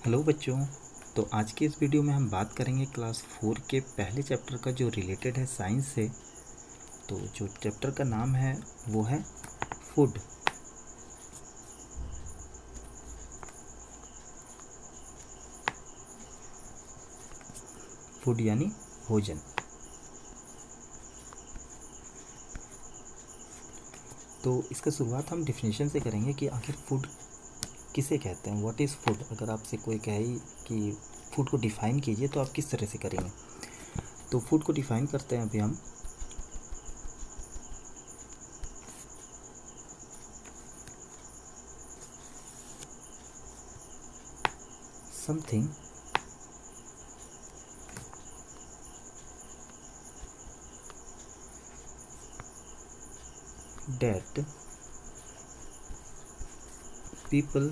Hello बच्चों। तो आज के इस वीडियो में हम बात करेंगे क्लास 4 के पहले चैप्टर का जो रिलेटेड है साइंस से। तो जो चैप्टर का नाम है वो है फूड। फूड यानी भोजन। तो इसका शुरुआत हम डिफिनेशन से करेंगे कि आखिर फूड किसे कहते हैं। What is food. अगर आपसे कोई कहे कि फूड को डिफ़ाइन कीजिए तो आप किस तरह से करेंगे। तो फूड को डिफ़ाइन करते हैं अभी हम। Something that people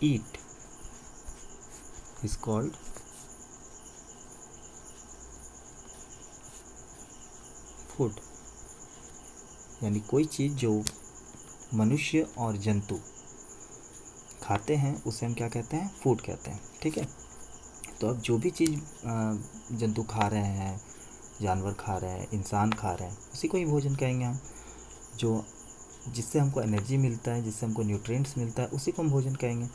eat is called food. यानी कोई चीज़ जो मनुष्य और जंतु खाते हैं उसे हम क्या कहते हैं, फूड कहते हैं। ठीक है। तो अब जो भी चीज़ जंतु खा रहे हैं, जानवर खा रहे हैं, इंसान खा रहे हैं, उसी को ही भोजन कहेंगे हम। जो जिससे हमको एनर्जी मिलता है, जिससे हमको न्यूट्रिएंट्स मिलता है, उसी को हम भोजन कहेंगे।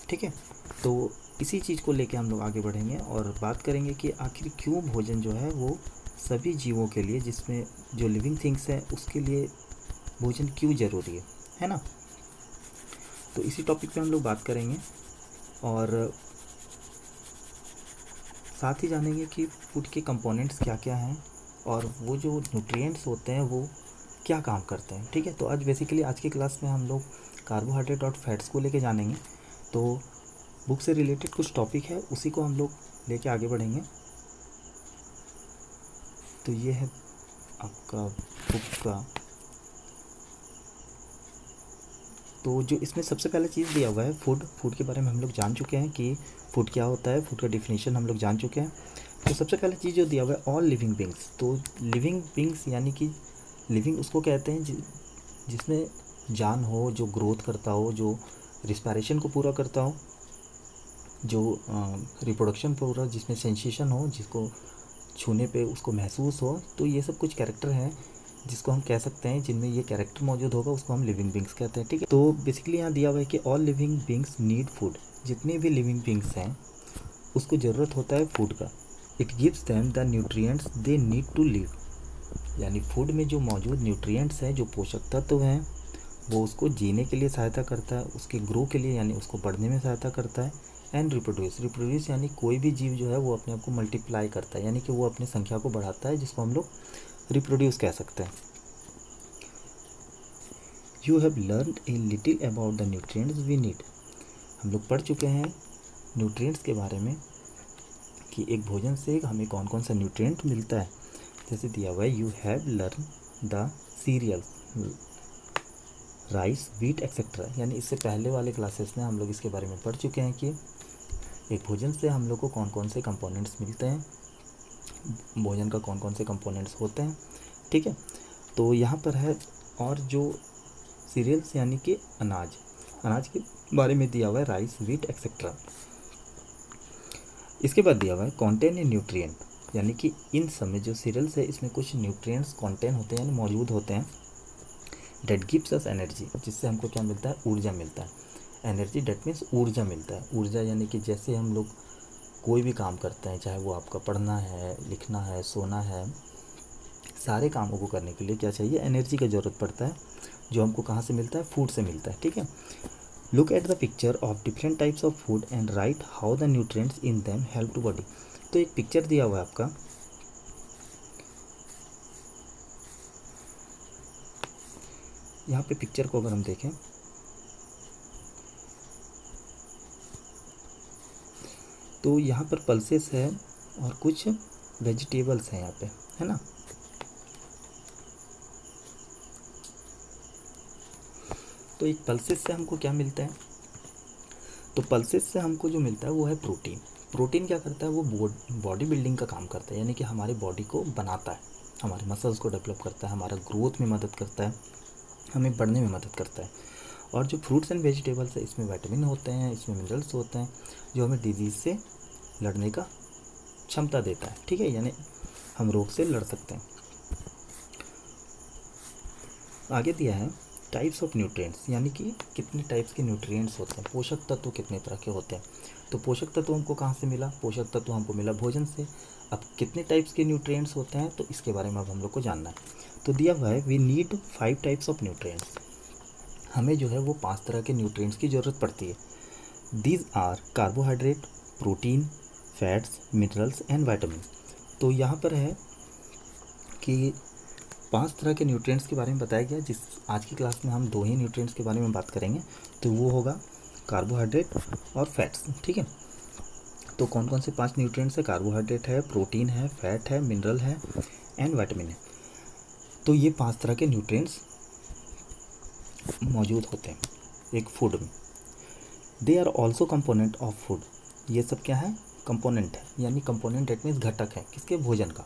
ठीक है। तो इसी चीज़ को लेके हम लोग आगे बढ़ेंगे और बात करेंगे कि आखिर क्यों भोजन जो है वो सभी जीवों के लिए, जिसमें जो लिविंग थिंग्स है उसके लिए भोजन क्यों ज़रूरी है ना। तो इसी टॉपिक पे हम लोग बात करेंगे और साथ ही जानेंगे कि फूड के कंपोनेंट्स क्या क्या हैं और वो जो न्यूट्रिएंट्स होते हैं वो क्या काम करते हैं। ठीक है। तो आज बेसिकली आज की क्लास में हम लोग कार्बोहाइड्रेट और फैट्स को लेके जानेंगे। तो बुक से रिलेटेड कुछ टॉपिक है, उसी को हम लोग लेके आगे बढ़ेंगे। तो ये है आपका बुक का। तो जो इसमें सबसे पहले चीज़ दिया हुआ है फूड। फूड के बारे में हम लोग जान चुके हैं कि फूड क्या होता है, फूड का डिफिनेशन हम लोग जान चुके हैं। तो सबसे पहले चीज़ जो दिया हुआ है ऑल लिविंग बींग्स। तो लिविंग बींग्स यानी कि लिविंग उसको कहते हैं जिसमें जान हो, जो ग्रोथ करता हो, जो रिस्पायरेशन को पूरा करता हो, जो रिप्रोडक्शन पूरा, जिसमें सेंसेशन हो, जिसको छूने पे उसको महसूस हो। तो ये सब कुछ कैरेक्टर हैं जिसको हम कह सकते हैं, जिनमें ये कैरेक्टर मौजूद होगा उसको हम लिविंग बींग्स कहते हैं। ठीक है। तो बेसिकली यहाँ दिया हुआ है कि all living beings need food. जितने भी लिविंग बींग्स हैं उसको ज़रूरत होता है फूड का। It gives them the nutrients they need to live. यानी फूड में जो मौजूद न्यूट्रिएंट्स हैं, जो पोषक तत्व हैं, वो उसको जीने के लिए सहायता करता है, उसके ग्रो के लिए यानी उसको बढ़ने में सहायता करता है। And reproduce. रिप्रोड्यूस यानी कोई भी जीव जो है वो अपने आप को मल्टीप्लाई करता है, यानी कि वो अपनी संख्या को बढ़ाता है, जिसको हम लोग रिप्रोड्यूस कह सकते हैं। You have learn a little about the nutrients we need. हम लोग पढ़ चुके हैं न्यूट्रिएंट्स के बारे में कि एक भोजन से हमें कौन कौन सा न्यूट्रिएंट मिलता है। जैसे दिया हुआ है you have learn the cereals, rice, wheat etcetera. यानी इससे पहले वाले क्लासेस में हम लोग इसके बारे में पढ़ चुके हैं कि एक भोजन से हम लोग को कौन कौन से कंपोनेंट्स मिलते हैं, भोजन का कौन कौन से कंपोनेंट्स होते हैं। ठीक है। तो यहाँ पर है और जो सीरियल्स यानी कि अनाज, अनाज के बारे में दिया हुआ है राइस, व्हीट एक्सेट्रा। इसके बाद दिया हुआ है कॉन्टेन ए न्यूट्रिएंट, यानी कि इन सब में जो सीरियल्स है इसमें कुछ न्यूट्रिएंट्स कॉन्टेन होते हैं, यानी मौजूद होते हैं। डेट गिव्स अस एनर्जी, जिससे हमको क्या मिलता है, ऊर्जा मिलता है। एनर्जी डेट मीन्स ऊर्जा मिलता है। ऊर्जा यानी कि जैसे हम लोग कोई भी काम करते हैं, चाहे वो आपका पढ़ना है, लिखना है, सोना है, सारे कामों को करने के लिए क्या चाहिए, एनर्जी का ज़रूरत पड़ता है, जो हमको कहाँ से मिलता है, फूड से मिलता है। ठीक है। Look at the picture of different types of food and write how the nutrients in them help to body. तो एक पिक्चर दिया हुआ है आपका, यहाँ पे पिक्चर को अगर हम देखें तो यहाँ पर पल्सेस है और कुछ वेजिटेबल्स हैं यहाँ पे, है ना। तो एक पल्सेस से हमको क्या मिलता है, तो पल्सेस से हमको जो मिलता है वो है प्रोटीन। प्रोटीन क्या करता है, वो बॉडी बिल्डिंग का काम करता है, यानी कि हमारी बॉडी को बनाता है, हमारे मसल्स को डेवलप करता है, हमारा ग्रोथ में मदद करता है, हमें बढ़ने में मदद करता है। और जो फ्रूट्स एंड वेजिटेबल्स है, इसमें विटामिन होते हैं, इसमें मिनरल्स होते हैं, जो हमें डिजीज़ से लड़ने का क्षमता देता है, ठीक है, यानी हम रोग से लड़ सकते हैं। आगे दिया है टाइप्स ऑफ न्यूट्रिएंट्स, यानी कि कितने टाइप्स के न्यूट्रिएंट्स होते हैं, पोषक तत्व कितने तरह के होते हैं। तो पोषक तत्व हमको कहाँ से मिला, पोषक तत्व हमको मिला भोजन से। अब कितने टाइप्स के न्यूट्रिएंट्स होते हैं, तो इसके बारे में अब हम लोग को जानना है। तो दिया हुआ है we need 5 types of nutrients, हमें जो है वो 5 तरह के न्यूट्रिएंट्स की ज़रूरत पड़ती है। These are carbohydrate, protein, fats, minerals and vitamin. तो यहाँ पर है कि 5 तरह के न्यूट्रिएंट्स के बारे में बताया गया, जिस आज की क्लास में हम 2 ही न्यूट्रिएंट्स के बारे में बात करेंगे, तो वो होगा कार्बोहाइड्रेट और फैट्स, ठीक है। तो कौन कौन से 5 न्यूट्रिएंट्स है, कार्बोहाइड्रेट है, प्रोटीन है, फैट है, मिनरल है एंड वाइटामिन है। तो ये 5 तरह के न्यूट्रिएंट्स मौजूद होते हैं एक फूड में। They are also component of food, ये सब क्या है, कंपोनेंट है, यानी कंपोनेंट डेट मीन्स घटक है किसके, भोजन का।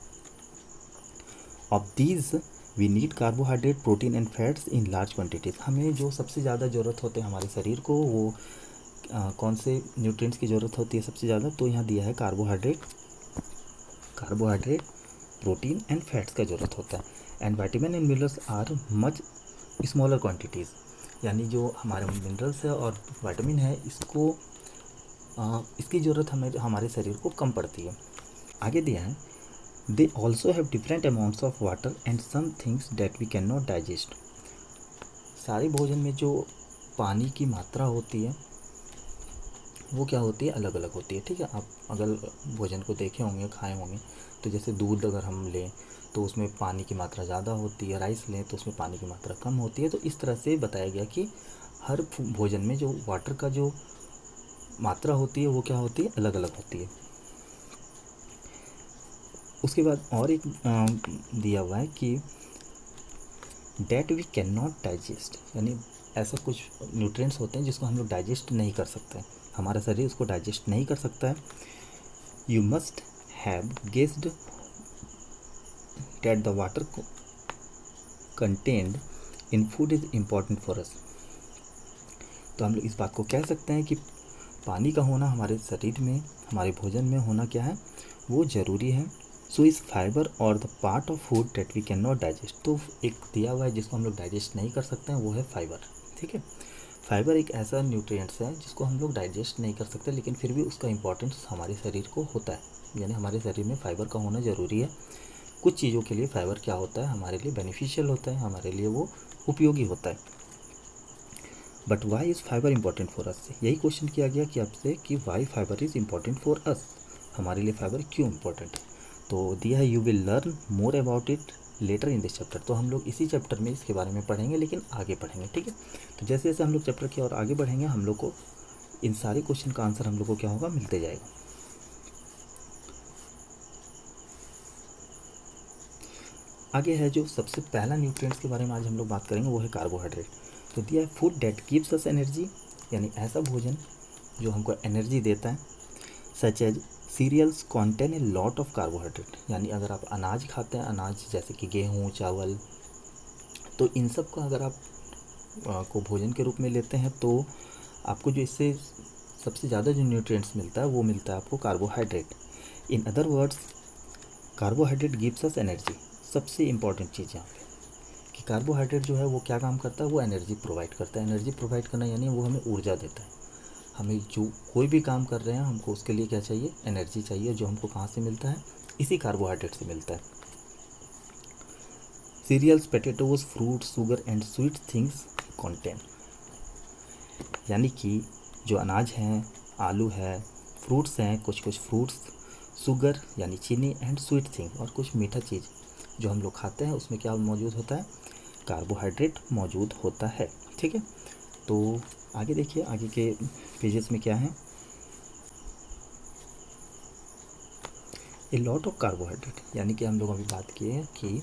Of these we need carbohydrate, protein and fats in large quantities. हमें जो सबसे ज़्यादा ज़रूरत होते हैं हमारे शरीर को, वो कौन से न्यूट्रिएंट्स की ज़रूरत होती है सबसे ज़्यादा, तो यहाँ दिया है कार्बोहाइड्रेट, प्रोटीन एंड फैट्स का ज़रूरत होता है। And vitamin and minerals are much smaller quantities, यानी जो हमारे मिनरल्स है और विटामिन है, इसकी ज़रूरत हमें हमारे शरीर को कम पड़ती है। आगे दिया है they also have different amounts of water and some things that we can not digest. सारे भोजन में जो पानी की मात्रा होती है वो क्या होती है, अलग अलग होती है, ठीक है। आप अगर भोजन को देखे होंगे, खाए होंगे, तो जैसे दूध अगर हम लें तो उसमें पानी की मात्रा ज़्यादा होती है, राइस लें तो उसमें पानी की मात्रा कम होती है। तो इस तरह से बताया गया कि हर भोजन में जो वाटर का जो मात्रा होती है वो क्या होती है, अलग अलग होती है। उसके बाद और एक दिया हुआ है कि that we can not digest, यानी ऐसा कुछ न्यूट्रिएंट्स होते हैं जिसको हम लोग डाइजेस्ट नहीं कर सकते, हमारा शरीर उसको डाइजेस्ट नहीं कर सकता है। You must have guessed that the water content in food is important for us. तो हम लोग इस बात को कह सकते हैं कि पानी का होना हमारे शरीर में, हमारे भोजन में होना क्या है, वो ज़रूरी है। सो इस फाइबर और the part of food that we can not digest, तो एक दिया हुआ है जिसको हम लोग डाइजेस्ट नहीं कर सकते हैं, वो है फाइबर, ठीक है। फाइबर एक ऐसा न्यूट्रिएंट्स है जिसको हम लोग डाइजेस्ट नहीं कर सकते, लेकिन फिर भी उसका इंपॉर्टेंस हमारे शरीर को होता है, यानी हमारे शरीर में फाइबर का होना ज़रूरी है। कुछ चीज़ों के लिए फाइबर क्या होता है, हमारे लिए बेनिफिशियल होता है, हमारे लिए वो उपयोगी होता है। But why is fibre important for us, यही क्वेश्चन किया गया कि आपसे कि why fibre is important for us, हमारे लिए फाइबर क्यों इम्पोर्टेंट है। तो दिया है you will learn more about it later in this chapter, तो हम लोग इसी चैप्टर में इसके बारे में पढ़ेंगे, लेकिन आगे पढ़ेंगे, ठीक है। तो जैसे जैसे हम लोग चैप्टर की और आगे बढ़ेंगे, हम लोग को इन सारे क्वेश्चन का आंसर हम लोग को क्या होगा, मिलते जाएगा। आगे है जो सबसे पहला न्यूट्रिएंट्स के बारे में आज हम लोग बात करेंगे, वो है कार्बोहाइड्रेट। तो दिया है food that gives us energy, यानी ऐसा भोजन जो हमको एनर्जी देता है। Such as cereals contain a lot of carbohydrate, यानी अगर आप अनाज खाते हैं, अनाज जैसे कि गेहूँ, चावल, तो इन सब को अगर आप को भोजन के रूप में लेते हैं, तो आपको जो इससे सबसे ज़्यादा जो न्यूट्रिएंट्स मिलता है वो मिलता है आपको carbohydrate. In other words carbohydrate gives us energy. सबसे इम्पॉर्टेंट चीज़ यहाँ पे कि कार्बोहाइड्रेट जो है वो क्या काम करता है, वो एनर्जी प्रोवाइड करता है। एनर्जी प्रोवाइड करना यानी वो हमें ऊर्जा देता है। हमें जो कोई भी काम कर रहे हैं, हमको उसके लिए क्या चाहिए, एनर्जी चाहिए, जो हमको कहाँ से मिलता है, इसी कार्बोहाइड्रेट से मिलता है। Cereals, potatoes, fruit, sugar and sweet things contain, यानी कि जो अनाज हैं, आलू है, फ्रूट्स हैं, कुछ कुछ फ्रूट्स, शुगर यानी चीनी एंड स्वीट थिंग, और कुछ मीठा चीज़ जो हम लोग खाते हैं, उसमें क्या मौजूद होता है, कार्बोहाइड्रेट मौजूद होता है, ठीक है। तो आगे देखिए, आगे के पेजेस में क्या है, ए लॉट ऑफ कार्बोहाइड्रेट, यानी कि हम लोग अभी बात किए कि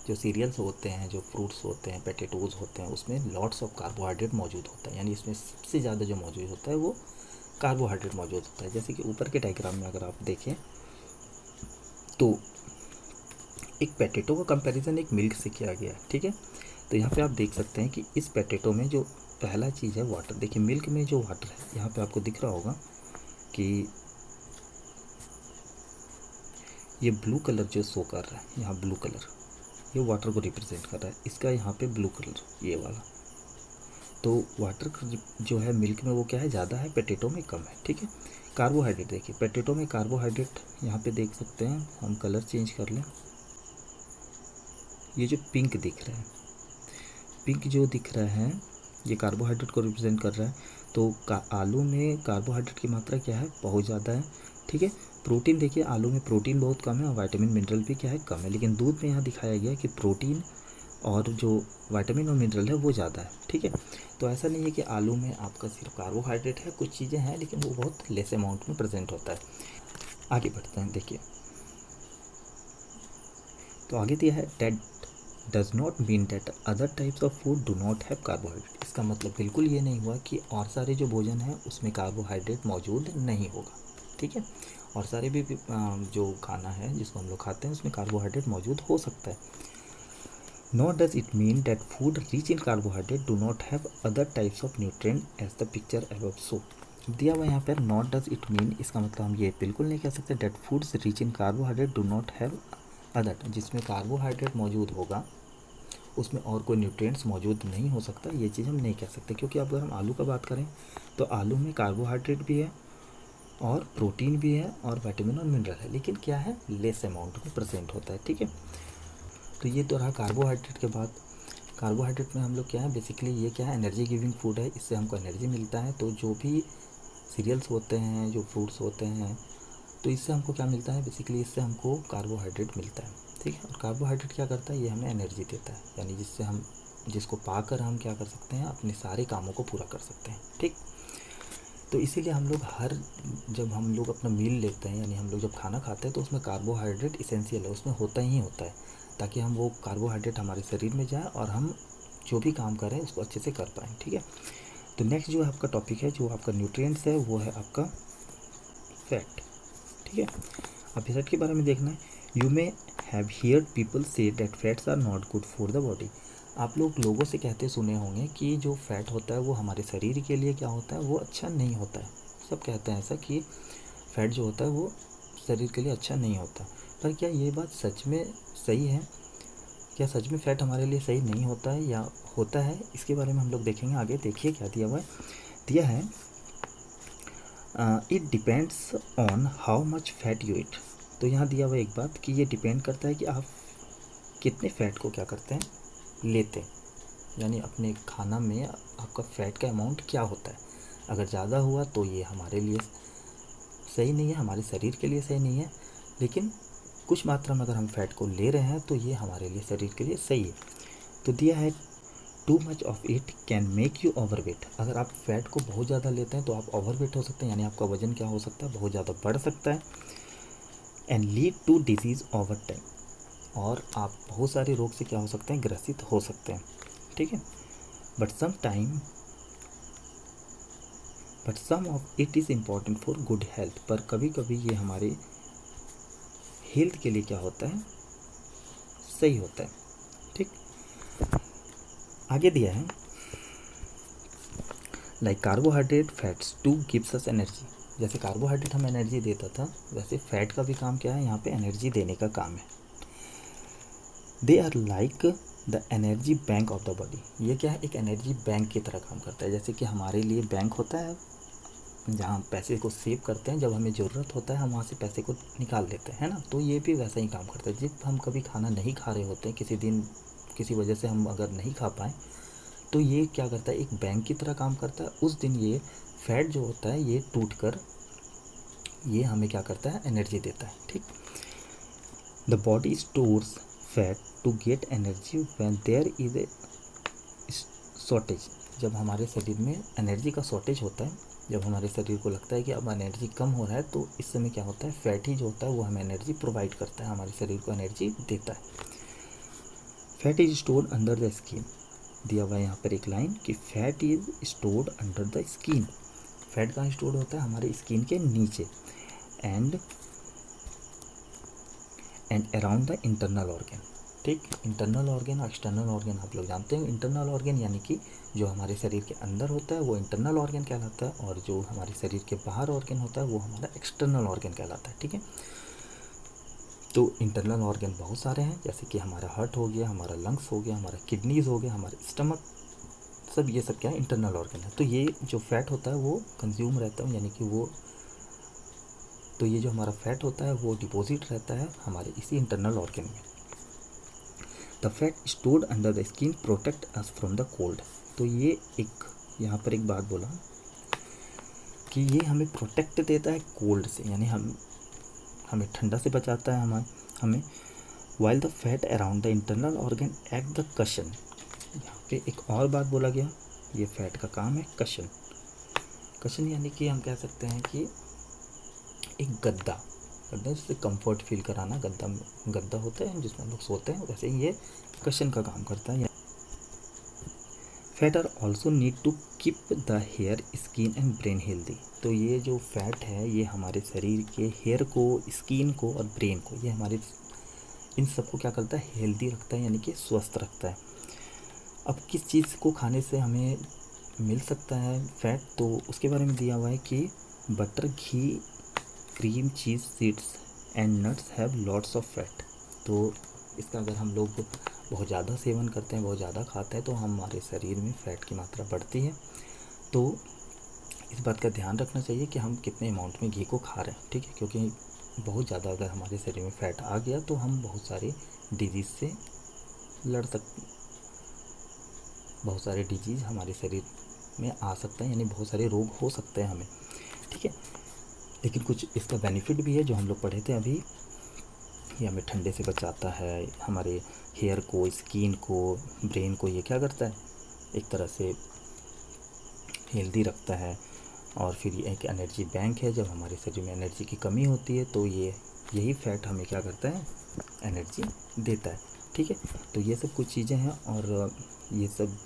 जो सीरियल्स होते हैं, जो फ्रूट्स होते हैं, पोटैटोज़ होते हैं, उसमें लॉट्स ऑफ कार्बोहाइड्रेट मौजूद होता है, यानी इसमें सबसे ज़्यादा जो मौजूद होता है वो कार्बोहाइड्रेट मौजूद होता है। जैसे कि ऊपर के डायग्राम में अगर आप देखें तो एक पोटैटो का कंपैरिजन एक मिल्क से किया गया है, ठीक है। तो यहाँ पे आप देख सकते हैं कि इस पोटैटो में जो पहला चीज़ है वाटर, देखिए मिल्क में जो वाटर है यहाँ पे आपको दिख रहा होगा कि ये ब्लू कलर जो शो कर रहा है, यहाँ ब्लू कलर ये वाटर को रिप्रेजेंट कर रहा है, इसका यहाँ पे ब्लू कलर ये वाला। तो वाटर जो है मिल्क में वो क्या है, ज़्यादा है, पोटैटो में कम है, ठीक है। कार्बोहाइड्रेट देखिए पोटैटो में कार्बोहाइड्रेट यहाँ पे देख सकते हैं, हम कलर चेंज कर लें, ये जो पिंक दिख रहा है, पिंक जो दिख रहा है ये कार्बोहाइड्रेट को रिप्रेजेंट कर रहा है। तो आलू में कार्बोहाइड्रेट की मात्रा क्या है, बहुत ज़्यादा है, ठीक है। प्रोटीन देखिए आलू में प्रोटीन बहुत कम है और विटामिन मिनरल भी क्या है, कम है। लेकिन दूध में यहाँ दिखाया गया कि प्रोटीन और जो विटामिन और मिनरल है वो ज़्यादा है, ठीक है। तो ऐसा नहीं है कि आलू में आपका सिर्फ कार्बोहाइड्रेट है, कुछ चीज़ें हैं लेकिन वो बहुत लेस अमाउंट में प्रेजेंट होता है। आगे बढ़ते हैं, देखिए तो आगे दिया है that does not mean that other types of food do not have carbohydrate. इसका मतलब बिल्कुल ये नहीं हुआ कि और सारे जो भोजन है उसमें कार्बोहाइड्रेट मौजूद नहीं होगा, ठीक है। और सारे भी जो खाना है जिसको हम लोग खाते हैं उसमें कार्बोहाइड्रेट मौजूद हो सकता है। Not does it mean that food rich in carbohydrate do not have other types of nutrient as the picture above show. दिया हुआ यहाँ पर नॉट डज इट मीन, इसका मतलब हम ये बिल्कुल नहीं कह सकते that foods rich in carbohydrate do not have other, जिसमें कार्बोहाइड्रेट मौजूद होगा उसमें और कोई न्यूट्रिएंट्स मौजूद नहीं हो सकता, ये चीज़ हम नहीं कह सकते। क्योंकि अगर हम आलू का बात करें तो आलू में कार्बोहाइड्रेट भी है और प्रोटीन भी है और विटामिन और मिनरल है, लेकिन क्या है, लेस अमाउंट में प्रेजेंट होता है, ठीक है। तो ये तो रहा कार्बोहाइड्रेट के बाद। कार्बोहाइड्रेट में हम लोग क्या है, बेसिकली ये क्या है, एनर्जी गिविंग फूड है, इससे हमको एनर्जी मिलता है। तो जो भी सीरियल्स होते हैं, जो फ्रूट्स होते हैं, तो इससे हमको क्या मिलता है, बेसिकली इससे हमको कार्बोहाइड्रेट मिलता है, ठीक है। और कार्बोहाइड्रेट क्या करता है, ये हमें एनर्जी देता है, यानी जिससे हम जिसको पाकर हम क्या कर सकते हैं, अपने सारे कामों को पूरा कर सकते हैं, ठीक। तो इसीलिए हम लोग जब हम लोग अपना मील लेते हैं, यानी हम लोग जब खाना खाते हैं तो उसमें कार्बोहाइड्रेट इसेंशियल है, उसमें होता ही होता है, ताकि हम वो कार्बोहाइड्रेट हमारे शरीर में जाए और हम जो भी काम करें उसको अच्छे से कर पाएँ, ठीक है। तो नेक्स्ट जो आपका टॉपिक है, जो आपका न्यूट्रिएंट्स है, वो है आपका फैट, ठीक है। अब फैट के बारे में देखना है। You may have heard people say that fats are not good for the body. आप लोगों से कहते सुने होंगे कि जो फैट होता है वो हमारे शरीर के लिए क्या होता है, वो अच्छा नहीं होता है। सब कहते हैं ऐसा कि फैट जो होता है वो शरीर के लिए अच्छा नहीं होता। पर क्या ये बात सच में सही है? क्या सच में फ़ैट हमारे लिए सही नहीं होता है या होता है? इसके बारे में हम लोग देखेंगे आगे। देखिए क्या दिया हुआ है, दिया है it depends on how much fat you eat. तो यहाँ दिया हुआ एक बात कि ये डिपेंड करता है कि आप कितने फ़ैट को क्या करते हैं, लेते हैं, यानी अपने खाना में आपका फ़ैट का अमाउंट क्या होता है। अगर ज़्यादा हुआ तो ये हमारे लिए सही नहीं है, हमारे शरीर के लिए सही नहीं है, लेकिन कुछ मात्रा में अगर हम फैट को ले रहे हैं तो ये हमारे लिए शरीर के लिए सही है। तो दिया है too much of it can make you overweight. अगर आप फैट को बहुत ज़्यादा लेते हैं तो आप ओवरवेट हो सकते हैं, यानी आपका वजन क्या हो सकता है, बहुत ज़्यादा बढ़ सकता है। And lead to disease over time, और आप बहुत सारे रोग से क्या हो सकते हैं, ग्रसित हो सकते हैं, ठीक है। But some of it is important for good health. पर कभी कभी ये हमारे हेल्थ के लिए क्या होता है, सही होता है, ठीक। आगे दिया है like carbohydrate fats two gives us energy. जैसे कार्बोहाइड्रेट हमें एनर्जी देता था, वैसे फैट का भी काम क्या है, यहाँ पे एनर्जी देने का काम है। They are like the energy bank of the body. ये क्या है, एक एनर्जी बैंक की तरह काम करता है। जैसे कि हमारे लिए बैंक होता है जहाँ पैसे को सेव करते हैं, जब हमें ज़रूरत होता है हम वहाँ से पैसे को निकाल लेते हैं, है ना। तो ये भी वैसा ही काम करता है। जब हम कभी खाना नहीं खा रहे होते हैं, किसी दिन किसी वजह से हम अगर नहीं खा पाएँ, तो ये क्या करता है, एक बैंक की तरह काम करता है। उस दिन ये फैट जो होता है ये टूट कर ये हमें क्या करता है, एनर्जी देता है, ठीक। The body stores fat to get energy when there is a shortage. जब हमारे शरीर में एनर्जी का शॉर्टेज होता है, जब हमारे शरीर को लगता है कि अब एनर्जी कम हो रहा है, तो इस समय क्या होता है, फैट ही जो होता है वो हमें एनर्जी प्रोवाइड करता है, हमारे शरीर को एनर्जी देता है। Fat is stored under the skin. दिया हुआ है यहाँ पर एक लाइन कि fat is stored under the skin. Fat कहाँ स्टोर होता है? हमारे स्किन के नीचे and around the internal organ. ठीक, इंटरनल ऑर्गन और एक्सटर्नल ऑर्गन आप लोग जानते हैं। इंटरनल ऑर्गन यानी कि जो हमारे शरीर के अंदर होता है वो इंटरनल ऑर्गन कहलाता है, और जो हमारे शरीर के बाहर ऑर्गन होता है वो हमारा एक्सटर्नल ऑर्गन कहलाता है। ठीक है, तो इंटरनल ऑर्गन बहुत सारे हैं, जैसे कि हमारा हार्ट हो गया, हमारा लंग्स हो गया, हमारा किडनीज हो गया, हमारा स्टमक, सब ये सब क्या है? इंटरनल ऑर्गन है। तो ये जो फैट होता है वो कंज्यूम रहता है, यानी कि वो, तो ये जो हमारा फैट होता है वो डिपॉजिट रहता है हमारे इसी इंटरनल ऑर्गन में। The fat stored under the skin protect us from the cold. तो ये एक, यहाँ पर एक बात बोला कि ये हमें प्रोटेक्ट देता है कोल्ड से, यानी हमें ठंडा से बचाता है हमें while the fat around the internal organ act the cushion. यहाँ पे एक और बात बोला गया, ये फैट का काम है कशन। कशन यानी कि हम कह सकते हैं कि एक गद्दा जिससे कंफर्ट फील कराना। गद्दा होता है जिसमें हम लोग सोते हैं, वैसे ही ये कशन का काम करता है। Fat are also need to keep the hair, skin and brain healthy. तो ये जो फैट है ये हमारे शरीर के हेयर को, स्किन को और ब्रेन को, ये हमारे इन सबको क्या करता है? हेल्दी रखता है, यानी कि स्वस्थ रखता है। अब किस चीज़ को खाने से हमें मिल सकता है फैट, तो उसके बारे में दिया हुआ है कि butter, ghee, cream, cheese, seeds and nuts have lots of fat. तो इसका अगर हम लोग बहुत ज़्यादा सेवन करते हैं, बहुत ज़्यादा खाते हैं, तो हमारे शरीर में फ़ैट की मात्रा बढ़ती है। तो इस बात का ध्यान रखना चाहिए कि हम कितने अमाउंट में घी को खा रहे हैं। ठीक है, क्योंकि बहुत ज़्यादा अगर हमारे शरीर में फ़ैट आ गया तो हम बहुत सारे डिजीज़ से लड़ सकते, बहुत सारे डिजीज़ हमारे शरीर में आ सकते हैं, यानी बहुत सारे रोग हो सकते हैं हमें। ठीक है, लेकिन कुछ इसका बेनिफिट भी है जो हम लोग पढ़े थे अभी। ये हमें ठंडे से बचाता है, हमारे हेयर को, स्किन को, ब्रेन को ये क्या करता है? एक तरह से हेल्दी रखता है। और फिर ये एक एनर्जी बैंक है, जब हमारे शरीर में एनर्जी की कमी होती है तो यही फैट हमें क्या करता है? एनर्जी देता है। ठीक है, तो ये सब कुछ चीज़ें हैं। और ये सब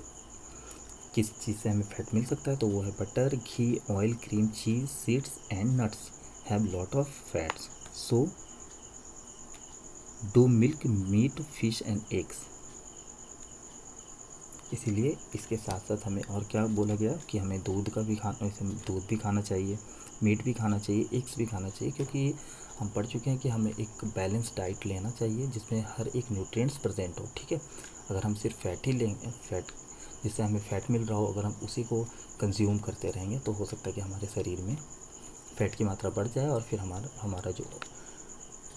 किस चीज़ से हमें फैट मिल सकता है, तो वो है butter, ghee, oil, cream, cheese, seeds and nuts have lot of fats, so do milk, meat, fish and eggs. इसीलिए इसके साथ साथ हमें और क्या बोला गया कि हमें दूध भी खाना चाहिए, मीट भी खाना चाहिए, एग्स भी खाना चाहिए, क्योंकि हम पढ़ चुके हैं कि हमें एक बैलेंस डाइट लेना चाहिए जिसमें हर एक न्यूट्रिएंट्स प्रेजेंट हो। ठीक है, अगर हम सिर्फ फैट ही लेंगे, फैट जिससे हमें फ़ैट मिल रहा हो, अगर हम उसी को कंज्यूम करते रहेंगे तो हो सकता है कि हमारे शरीर में फ़ैट की मात्रा बढ़ जाए, और फिर हमारा जो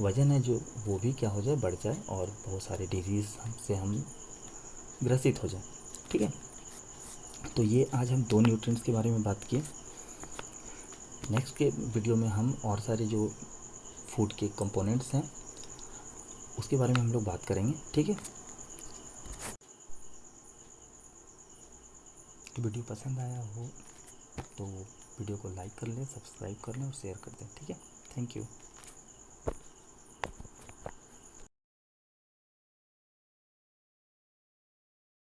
वज़न है जो वो भी क्या हो जाए? बढ़ जाए, और बहुत सारे डिजीज़ से हम ग्रसित हो जाए। ठीक है, तो ये आज हम 2 न्यूट्रिएंट्स के बारे में बात किए। नेक्स्ट के वीडियो में हम और सारे जो फूड के कंपोनेंट्स हैं उसके बारे में हम लोग बात करेंगे। ठीक है, तो वीडियो पसंद आया हो तो वीडियो को लाइक कर लें, सब्सक्राइब कर लें और शेयर कर दें। ठीक है, थैंक यू।